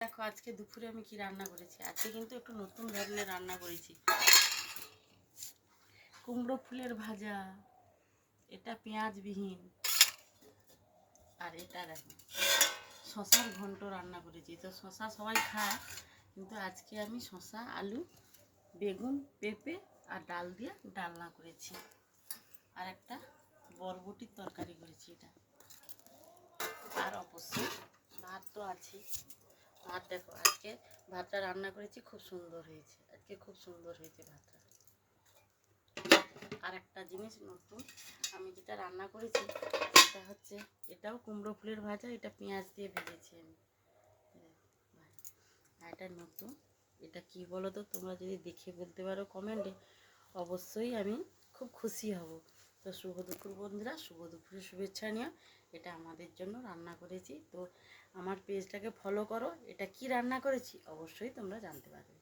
দেখো আজকে দুপুরে আমি কি রান্না করেছি। আজকে কিন্তু একটু নতুন ধরনের রান্না করেছি, কুমড়ো ফুলের ভাজা। এটা পেঁয়াজবিহীন। আর এটা দেখো শশার ঘন্ট রান্না করেছি। তো শশা সবাই খায়, কিন্তু আজকে আমি শশা, আলু, বেগুন, পেঁপে আর ডাল দিয়ে ডালনা করেছি। আর একটা বরবটির তরকারি করেছি এটা। আর অবশ্যই ভাত তো আছে। ভাত দেখো আজকে ভাতটা রান্না করেছি, খুব সুন্দর হয়েছে। আজকে খুব সুন্দর হয়েছে ভাতটা। আর একটা জিনিস নতুন আমি যেটা রান্না করেছি সেটা হচ্ছে, এটাও কুমড়ো ফুলের ভাজা। এটা পেঁয়াজ দিয়ে ভেজেছি আমি। এটা নতুন। এটা কি বলো তো, তোমরা যদি দেখে বলতে পারো কমেন্টে, অবশ্যই আমি খুব খুশি হব। তো শুভ দুপুর বন্ধুরা, শুভ দুপুরের শুভেচ্ছা নিয়ে এটা আমাদের জন্য রান্না করেছি। তো আমার পেজটাকে ফলো করো। এটা কি রান্না করেছি অবশ্যই তোমরা জানতে পারবে।